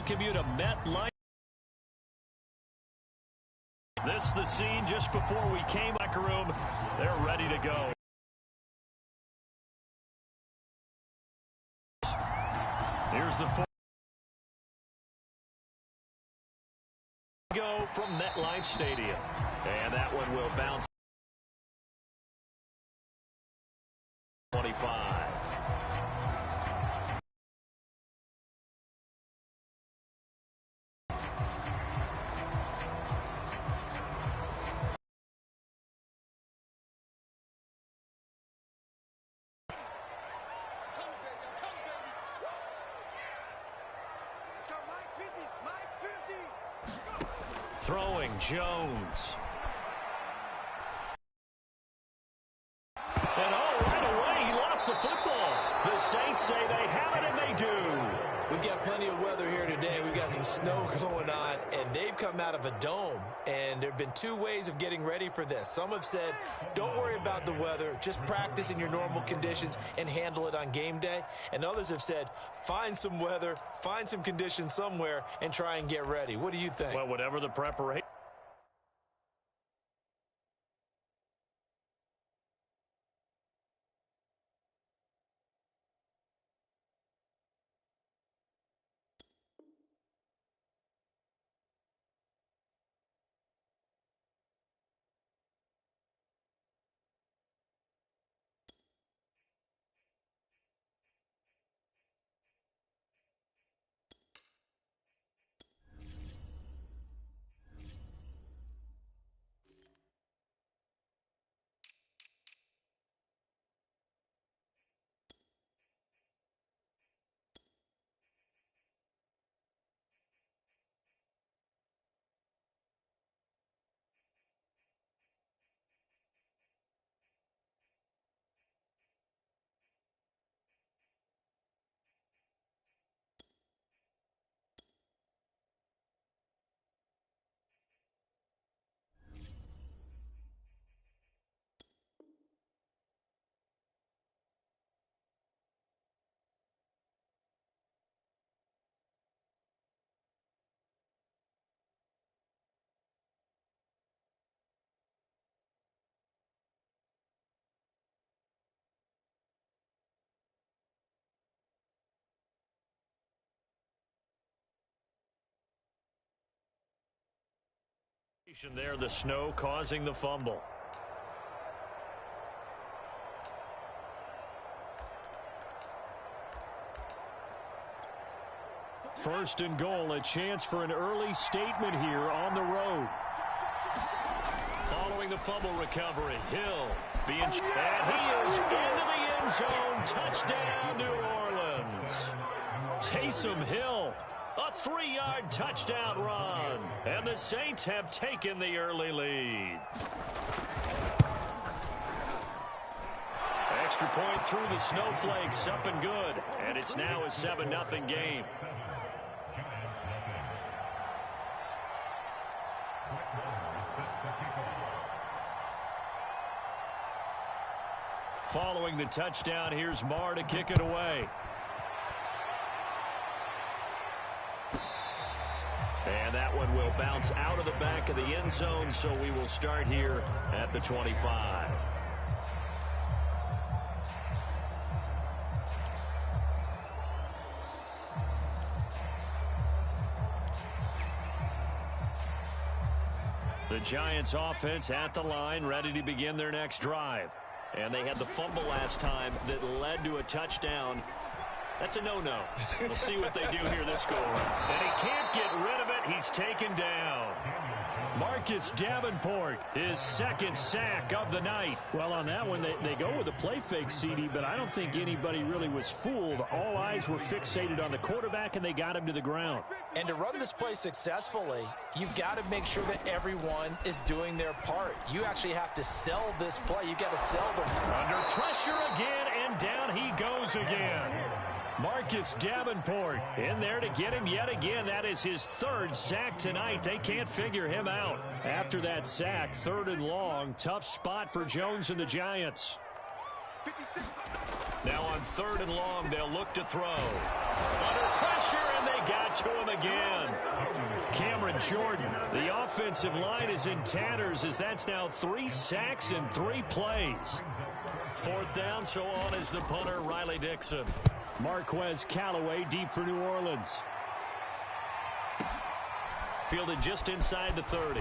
welcome you to MetLife. This is the scene just before we came back room. They're ready to go. Here's the go from MetLife Stadium. And that one will bounce 25. Throwing Jones. And right away, he lost the football. The Saints say they have it, and they do. We've got plenty of weather here today. We've got some snow going on, and they've come out of a dome. And there have been two ways of getting ready for this. Some have said, don't worry about the weather. Just practice in your normal conditions and handle it on game day. And others have said, find some weather, find some conditions somewhere, and try and get ready. What do you think? Well, whatever the preparation. There, the snow causing the fumble. First and goal, a chance for an early statement here on the road. Following the fumble recovery, Hill being and he is into the end zone. Touchdown, New Orleans. Taysom Hill. A 3-yard touchdown run. And the Saints have taken the early lead. Extra point through the snowflakes, up and good. And it's now a 7-0 game. Following the touchdown, here's Marr to kick it away. And that one will bounce out of the back of the end zone, so we will start here at the 25. The Giants offense at the line, ready to begin their next drive. And they had the fumble last time that led to a touchdown. That's a no-no. We'll see what they do here this go around. And he can't get rid of it. He's taken down. Marcus Davenport, his second sack of the night. Well, on that one, they go with a play fake, CD, but I don't think anybody really was fooled. All eyes were fixated on the quarterback, and they got him to the ground. And to run this play successfully, you've got to make sure that everyone is doing their part. You actually have to sell this play. You've got to sell them. Under pressure again, and down he goes again. Marcus Davenport in there to get him yet again. That is his third sack tonight. They can't figure him out. After that sack, 3rd and long, tough spot for Jones and the Giants. Now on 3rd and long, they'll look to throw. Under pressure, and they got to him again. Cameron Jordan, the offensive line is in tatters as that's now 3 sacks in 3 plays. 4th down, so on is the punter, Riley Dixon. Marquez Callaway deep for New Orleans. Fielded just inside the 30.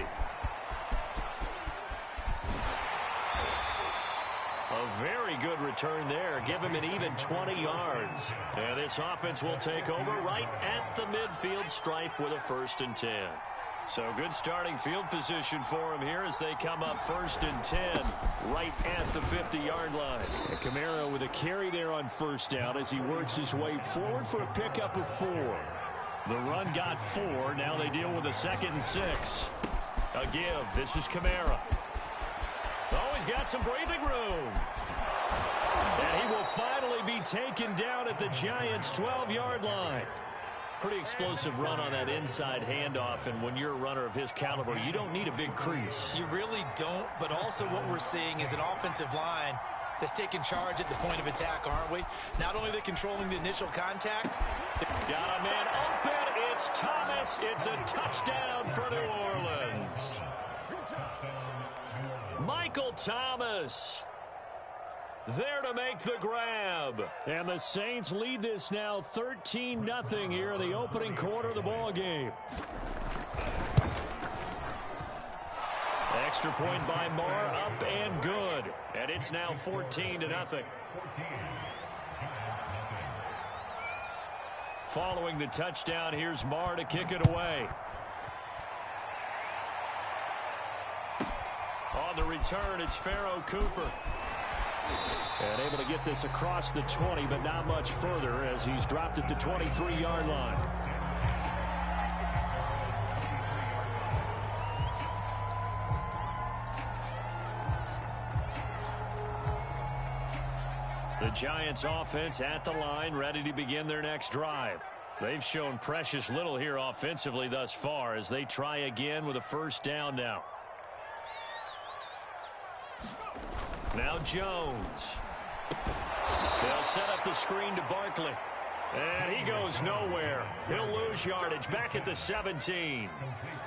A very good return there. Give him an even 20 yards. And this offense will take over right at the midfield stripe with a 1st and 10. So good starting field position for him here as they come up 1st and 10 right at the 50-yard line. And Kamara with a carry there on 1st down as he works his way forward for a pickup of 4. The run got 4. Now they deal with a 2nd and 6. A give. This is Kamara. Oh, he's got some breathing room. And he will finally be taken down at the Giants' 12-yard line. Pretty explosive run on that inside handoff, and when you're a runner of his caliber, you don't need a big crease. You really don't, but also what we're seeing is an offensive line that's taking charge at the point of attack, aren't we? Not only are they controlling the initial contact. Got a man open. It's Thomas. It's a touchdown for New Orleans. Michael Thomas there to make the grab. And the Saints lead this now 13-0 here in the opening quarter of the ball game. Extra point by Marr, up and good. And it's now 14-0. Following the touchdown, here's Marr to kick it away. On the return, it's Pharoh Cooper. And able to get this across the 20, but not much further as he's dropped at the 23-yard line. The Giants offense at the line, ready to begin their next drive. They've shown precious little here offensively thus far as they try again with a 1st down now. Now Jones. They'll set up the screen to Barkley. And he goes nowhere. He'll lose yardage back at the 17.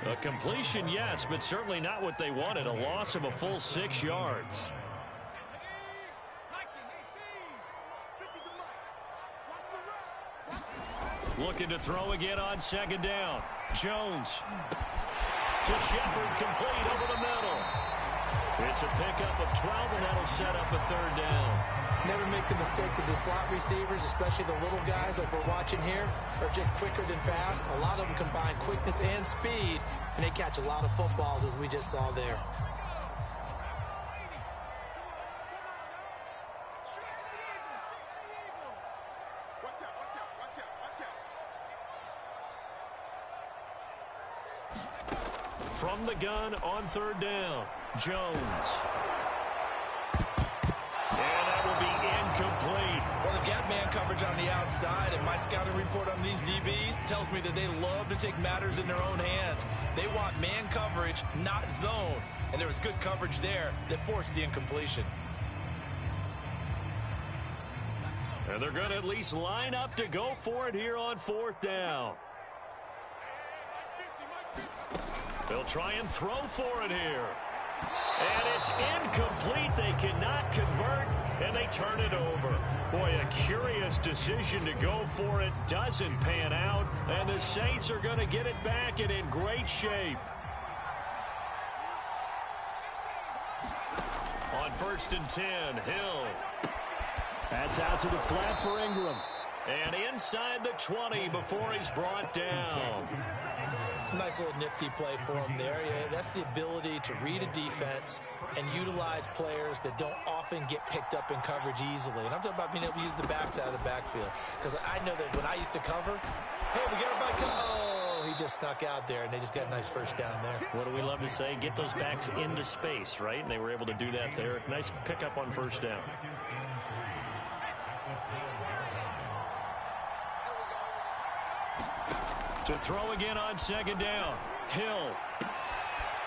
A completion, yes, but certainly not what they wanted. A loss of a full 6 yards. Looking to throw again on 2nd down. Jones to Shepard, complete over the middle. It's a pickup of 12, and that'll set up a 3rd down. Never make the mistake that the slot receivers, especially the little guys like we're watching here, are just quicker than fast. A lot of them combine quickness and speed, and they catch a lot of footballs, as we just saw there. From the gun on 3rd down, Jones. And that will be incomplete. Well, they've got man coverage on the outside, and my scouting report on these DBs tells me that they love to take matters in their own hands. They want man coverage, not zone. And there was good coverage there that forced the incompletion. And they're going to at least line up to go for it here on 4th down. They'll try and throw for it here. And it's incomplete. They cannot convert, and they turn it over. Boy, a curious decision to go for it. Doesn't pan out, and the Saints are going to get it back and in great shape. On 1st and 10, Hill. That's out to the flat for Ingram. And inside the 20 before he's brought down. Nice little nifty play for him there. Yeah, that's the ability to read a defense and utilize players that don't often get picked up in coverage easily. And I'm talking about being able to use the backside of the backfield. Because I know that when I used to cover, hey, we got everybody come. Oh, he just snuck out there, and they just got a nice 1st down there. What do we love to say? Get those backs into space, right? And they were able to do that there. Nice pickup on 1st down. To throw again on 2nd down. Hill.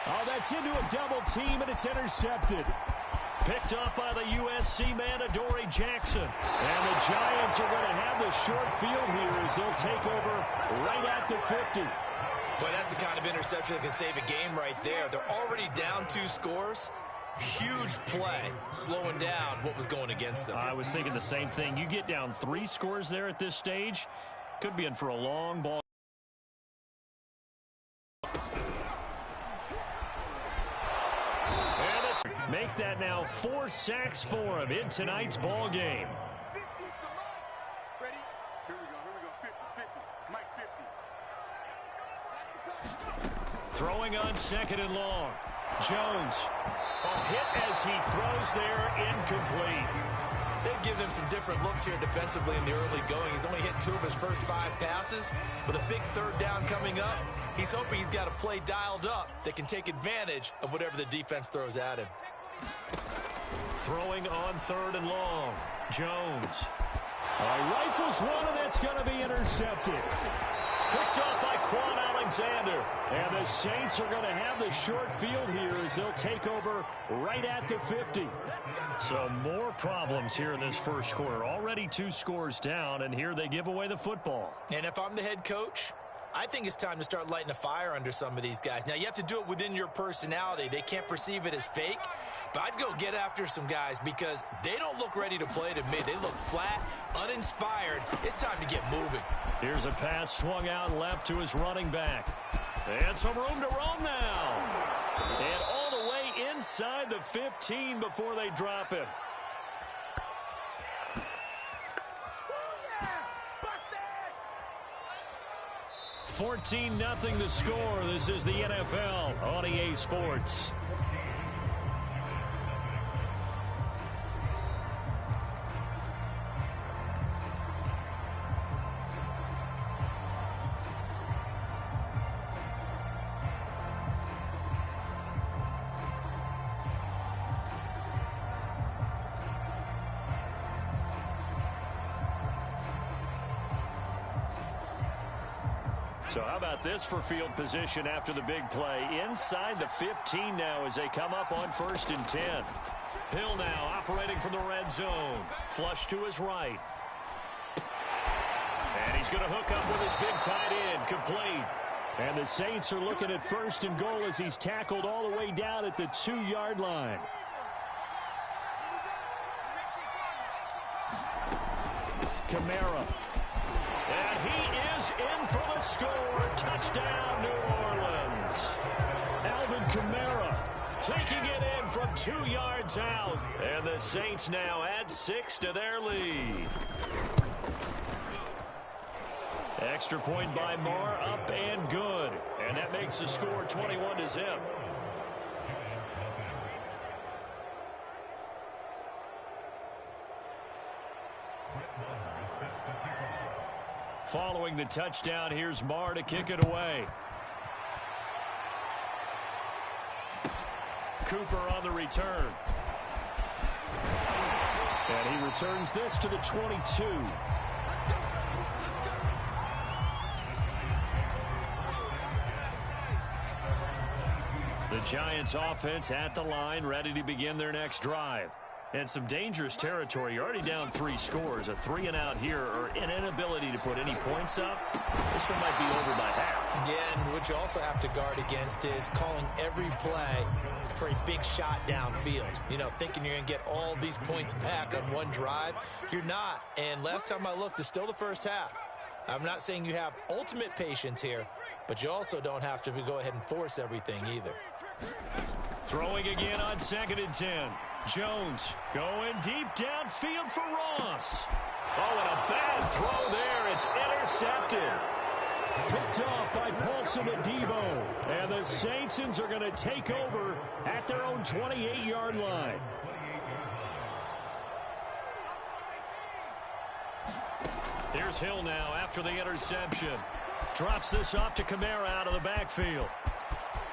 Oh, that's into a double team, and it's intercepted. Picked up by the USC man, Adoree Jackson. And the Giants are going to have the short field here as they'll take over right at the 50. But that's the kind of interception that can save a game right there. They're already down 2 scores. Huge play, slowing down what was going against them. I was thinking the same thing. You get down 3 scores there at this stage, could be in for a long ball. Make that now 4 sacks for him in tonight's ball game. Ready? Here we go. 50. Mike 50. Throwing on 2nd and long. Jones. A hit as he throws there, incomplete. They've given him some different looks here defensively in the early going. He's only hit 2 of his first 5 passes. With a big 3rd down coming up, he's hoping he's got a play dialed up that can take advantage of whatever the defense throws at him. Throwing on 3rd and long. Jones. Rifles one, and that's going to be intercepted. Picked up by Quan Alexander. And the Saints are going to have the short field here as they'll take over right at the 50. So more problems here in this first quarter. Already 2 scores down, and here they give away the football. And if I'm the head coach, I think it's time to start lighting a fire under some of these guys. Now, you have to do it within your personality. They can't perceive it as fake. But I'd go get after some guys because they don't look ready to play to me. They look flat, uninspired. It's time to get moving. Here's a pass swung out left to his running back. And some room to roam now. And all the way inside the 15 before they drop him. 14-0 the score. This is the NFL on EA Sports. So how about this for field position after the big play? Inside the 15 now as they come up on 1st and 10. Hill now operating from the red zone. Flush to his right. And he's going to hook up with his big tight end. Complete. And the Saints are looking at 1st and goal as he's tackled all the way down at the 2-yard line. Kamara. And he is in for the score. Touchdown, New Orleans. Alvin Kamara taking it in from 2 yards out. And the Saints now add 6 to their lead. Extra point by Marr, up and good. And that makes the score 21-0. Following the touchdown, here's Marr to kick it away. Cooper on the return. And he returns this to the 22. The Giants offense at the line, ready to begin their next drive. And some dangerous territory. You're already down 3 scores. A 3-and-out here, or an inability to put any points up. This one might be over by half. Yeah, and what you also have to guard against is calling every play for a big shot downfield. You know, thinking you're going to get all these points back on one drive. You're not. And last time I looked, it's still the first half. I'm not saying you have ultimate patience here, but you also don't have to go ahead and force everything either. Throwing again on 2nd and 10. Jones going deep downfield for Ross. Oh, and a bad throw there. It's intercepted. Picked off by Paulson Adebo. And the Saints are going to take over at their own 28-yard line. Here's Hill now after the interception. Drops this off to Kamara out of the backfield.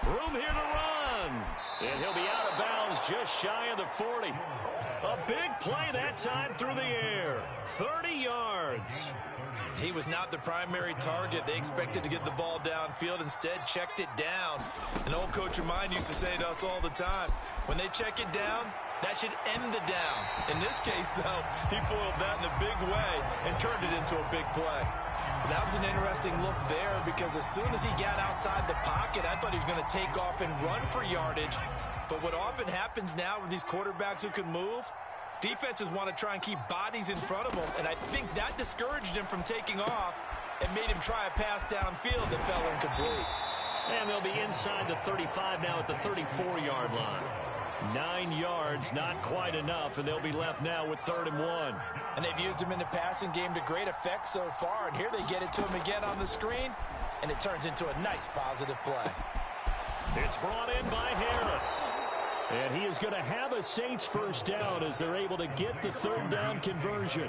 Room here to run. And he'll be out of bounds just shy of the 40. A big play that time through the air. 30 yards. He was not the primary target. They expected to get the ball downfield. Instead, checked it down. An old coach of mine used to say to us all the time, when they check it down, That should end the down. In this case, though, he foiled that in a big way and turned it into a big play. And that was an interesting look there because as soon as he got outside the pocket, I thought he was going to take off and run for yardage. But what often happens now with these quarterbacks who can move, defenses want to try and keep bodies in front of them, and I think that discouraged him from taking off and made him try a pass downfield that fell incomplete. And they'll be inside the 35 now at the 34-yard line. 9 yards, not quite enough, and they'll be left now with 3rd and 1. And they've used him in the passing game to great effect so far, and here they get it to him again on the screen, and it turns into a nice positive play. It's brought in by Harris. And he is going to have a Saints first down as they're able to get the 3rd down conversion.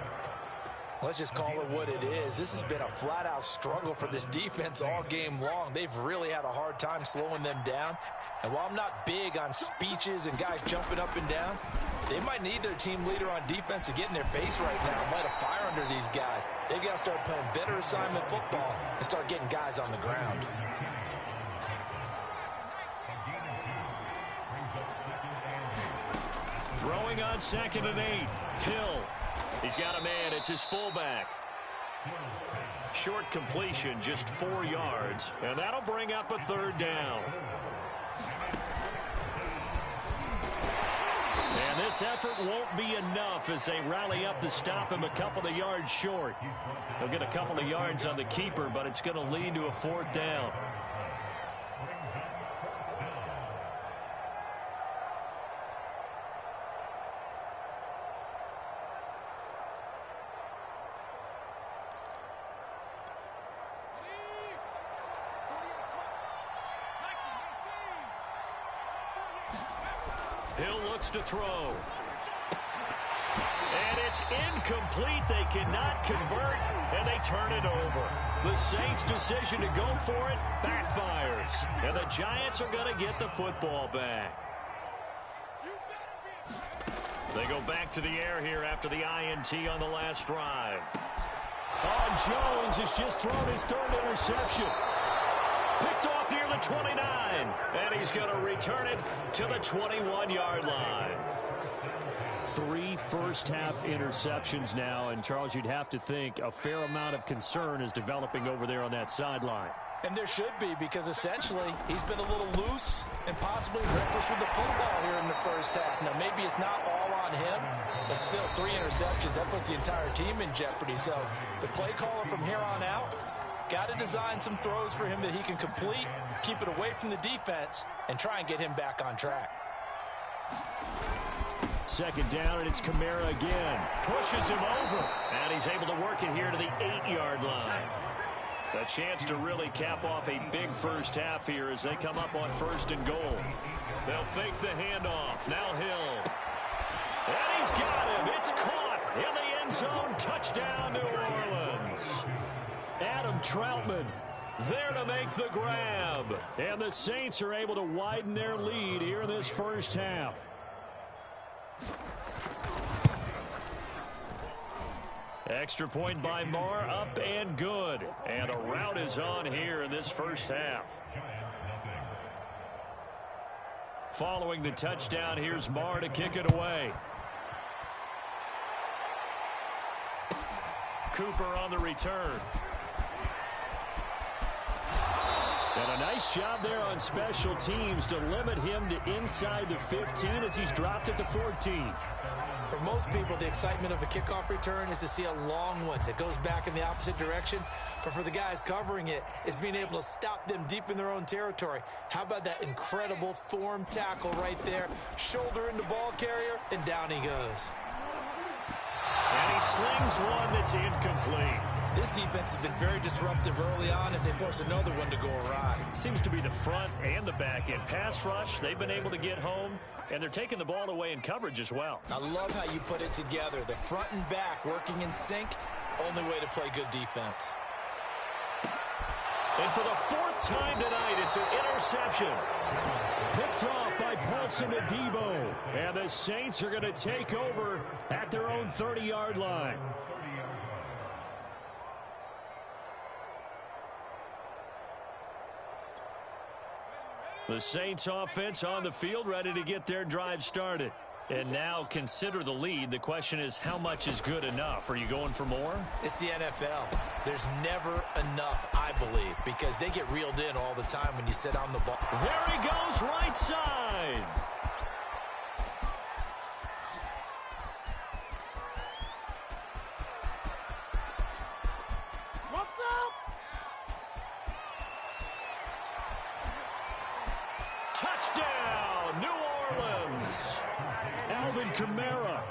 Let's just call it what it is. This has been a flat-out struggle for this defense all game long. They've really had a hard time slowing them down. And while I'm not big on speeches and guys jumping up and down, they might need their team leader on defense to get in their face right now, light a fire under these guys. They've got to start playing better assignment football and start getting guys on the ground. Throwing on 2nd and 8. Hill. He's got a man. It's his fullback. Short completion, just 4 yards. And that'll bring up a 3rd down. And this effort won't be enough as they rally up to stop him a couple of yards short. They'll get a couple of yards on the keeper, but it's going to lead to a 4th down. Hill looks to throw. And it's incomplete. They cannot convert, and they turn it over. The Saints' decision to go for it backfires. And the Giants are going to get the football back. They go back to the air here after the INT on the last drive. Oh, Jones has just thrown his 3rd interception. Picked off near the 29, and he's going to return it to the 21-yard line. 3 first-half interceptions now, and Charles, you'd have to think a fair amount of concern is developing over there on that sideline. And there should be, because essentially he's been a little loose and possibly reckless with the football here in the first half. Now, maybe it's not all on him, but still 3 interceptions. That puts the entire team in jeopardy. So the play caller from here on out got to design some throws for him that he can complete, keep it away from the defense, and try and get him back on track. 2nd down, and it's Kamara again. Pushes him over, and he's able to work it here to the 8-yard line. A chance to really cap off a big first half here as they come up on 1st and goal. They'll fake the handoff. Now Hill. And he's got him. It's caught in the end zone. Touchdown, New Orleans. Adam Troutman there to make the grab. And the Saints are able to widen their lead here in this first half. Extra point by Marr, up and good. And a rout is on here in this first half. Following the touchdown, here's Marr to kick it away. Cooper on the return. And a nice job there on special teams to limit him to inside the 15 as he's dropped at the 14. For most people, the excitement of a kickoff return is to see a long one that goes back in the opposite direction. But for the guys covering it, it's being able to stop them deep in their own territory. How about that incredible form tackle right there? Shoulder into ball carrier, and down he goes. And he slings one that's incomplete. This defense has been very disruptive early on as they force another one to go awry. Seems to be the front and the back end. Pass rush, they've been able to get home, and they're taking the ball away in coverage as well. I love how you put it together. The front and back working in sync, only way to play good defense. And for the 4th time tonight, it's an interception. Picked off by Paulson Adebo. And the Saints are going to take over at their own 30-yard line. The Saints offense on the field, ready to get their drive started. And now consider the lead. The question is, how much is good enough? Are you going for more? It's the NFL. There's never enough, I believe, because they get reeled in all the time when you sit on the ball. There he goes, right side. What's up? Touchdown, New Orleans. Alvin Kamara